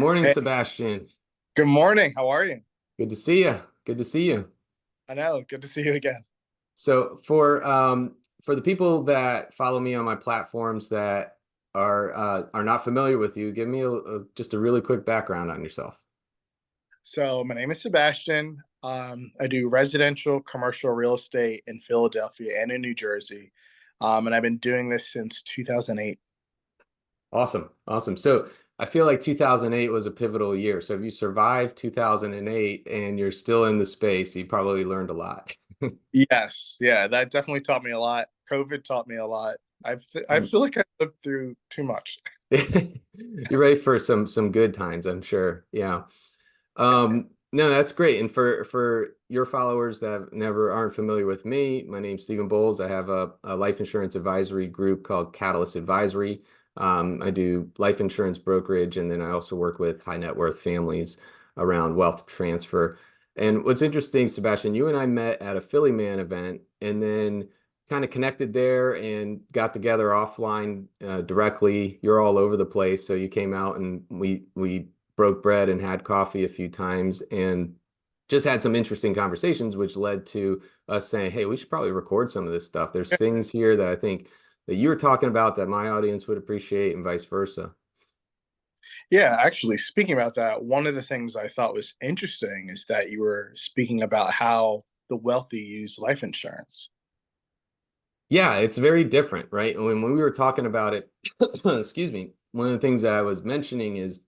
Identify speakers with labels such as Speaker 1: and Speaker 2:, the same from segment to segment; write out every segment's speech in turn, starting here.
Speaker 1: morning,
Speaker 2: Hey,
Speaker 1: Sebastian.
Speaker 2: good morning. How are you?
Speaker 1: Good to see you. Good to see you.
Speaker 2: I know. Good to see you again.
Speaker 1: So for the people that follow me on my platforms that are not familiar with you, give me just a really quick background on yourself.
Speaker 2: So, my name is Sebastian. I do residential commercial real estate in Philadelphia and in New Jersey. And I've been doing this since 2008.
Speaker 1: Awesome. Awesome. So I feel like 2008 was a pivotal year. So if you survived 2008 and you're still in the space, you probably learned a lot.
Speaker 2: Yes. Yeah, that definitely taught me a lot. COVID taught me a lot. I feel like I lived through too much.
Speaker 1: You're ready for some good times, I'm sure. Yeah. No, that's great. And for your followers that never aren't familiar with me, my name's Stephen Bowles. I have a life insurance advisory group called Catalyst Advisory. I do life insurance brokerage, and then I also work with high net worth families around wealth transfer. And what's interesting, Sebastian, you and I met at a Philly Man event, and then kind of connected there and got together offline directly. You're all over the place, so you came out and we broke bread and had coffee a few times and just had some interesting conversations, which led to us saying, hey, we should probably record some of this stuff. There's things here that I think that you were talking about that my audience would appreciate and vice versa.
Speaker 2: Yeah, actually, speaking about that, one of the things I thought was interesting is that you were speaking about how the wealthy use life insurance.
Speaker 1: Yeah, it's very different, right? When we were talking about it, excuse me, one of the things that I was mentioning is,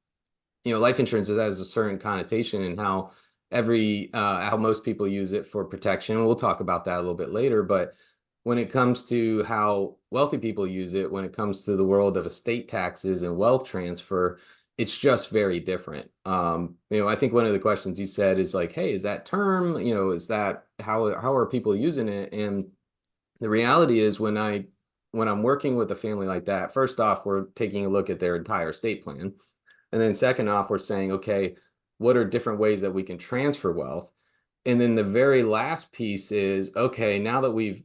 Speaker 1: life insurance has a certain connotation and how most people use it for protection. We'll talk about that a little bit later, but when it comes to how wealthy people use it, when it comes to the world of estate taxes and wealth transfer, it's just very different. I think one of the questions you said is like, hey, is that term, is that how are people using it? And the reality is when I'm working with a family like that, first off, we're taking a look at their entire estate plan. And then second off, we're saying, okay, what are different ways that we can transfer wealth? And then the very last piece is, okay, now that we've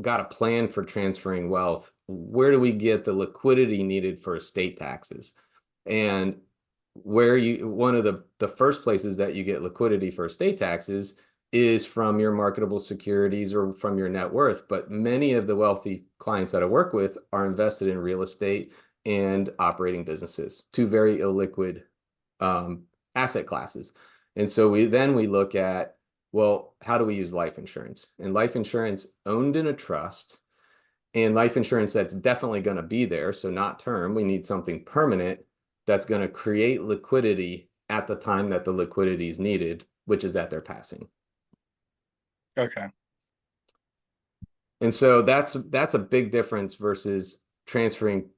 Speaker 1: got a plan for transferring wealth, where do we get the liquidity needed for estate taxes? And one of the first places that you get liquidity for estate taxes is from your marketable securities or from your net worth. But many of the wealthy clients that I work with are invested in real estate and operating businesses, two very illiquid asset classes. And so we look at, well, how do we use life insurance? And life insurance owned in a trust, and life insurance that's definitely going to be there. So not term, we need something permanent that's going to create liquidity at the time that the liquidity is needed, which is at their passing.
Speaker 2: Okay.
Speaker 1: And so that's a big difference versus transferring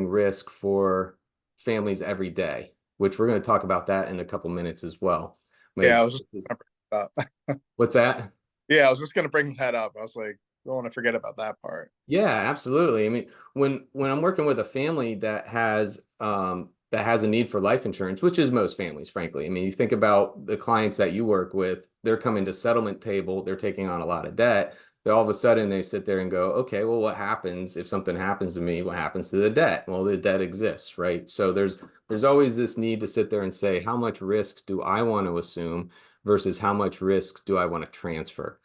Speaker 1: risk for families every day, which we're going to talk about that in a couple minutes as well.
Speaker 2: Yeah, I
Speaker 1: It's,
Speaker 2: was just gonna bring that up.
Speaker 1: what's that?
Speaker 2: Yeah, I was just gonna bring that up. I was like, don't want to forget about that part.
Speaker 1: Yeah, absolutely. I mean, when I'm working with a family that has a need for life insurance, which is most families, frankly. I mean, you think about the clients that you work with, they're coming to settlement table, they're taking on a lot of debt. Then all of a sudden they sit there and go, okay, well, what happens if something happens to me? What happens to the debt? Well, the debt exists, right? So there's always this need to sit there and say, how much risk do I want to assume versus how much risk do I want to transfer?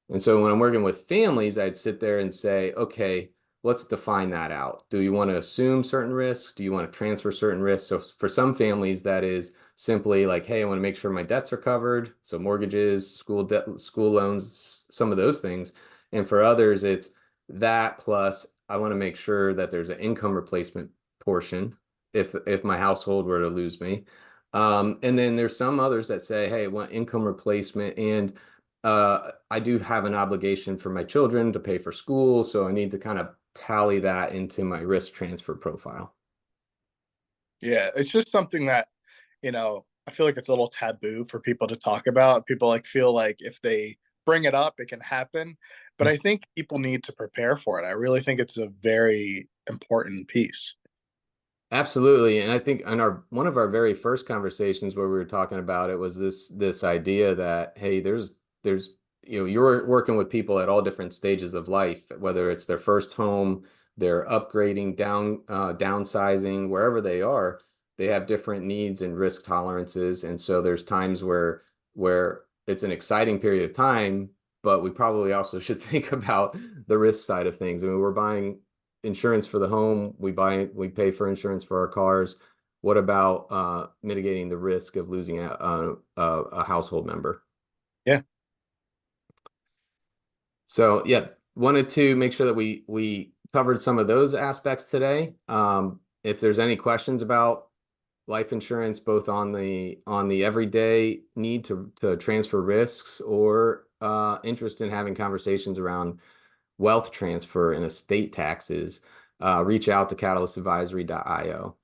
Speaker 1: And so when I'm working with families, I'd sit there and say, okay, let's define that out. Do you want to assume certain risks? Do you want to transfer certain risks? So for some families, that is simply like, hey, I want to make sure my debts are covered. So mortgages, school debt, school loans, some of those things. And for others, it's that plus I want to make sure that there's an income replacement portion if my household were to lose me. And then there's some others that say, hey, I want income replacement and I do have an obligation for my children to pay for school, so I need to kind of tally that into my risk transfer profile.
Speaker 2: Yeah, it's just something that, I feel like it's a little taboo for people to talk about. People like feel like if they bring it up, it can happen. But I think people need to prepare for it. I really think it's a very important piece.
Speaker 1: Absolutely. And I think in our one of our very first conversations where we were talking about it was this idea that, hey, there's you're working with people at all different stages of life, whether it's their first home, they're upgrading, downsizing, wherever they are. they have different needs and risk tolerances. And so there's times where it's an exciting period of time, but we probably also should think about the risk side of things. I mean, we're buying insurance for the home, we pay for insurance for our cars. What about mitigating the risk of losing a household member?
Speaker 2: Yeah.
Speaker 1: So yeah, wanted to make sure that we covered some of those aspects today. If there's any questions about life insurance, both on the everyday need to transfer risks, or interest in having conversations around wealth transfer and estate taxes, reach out to catalystadvisory.io.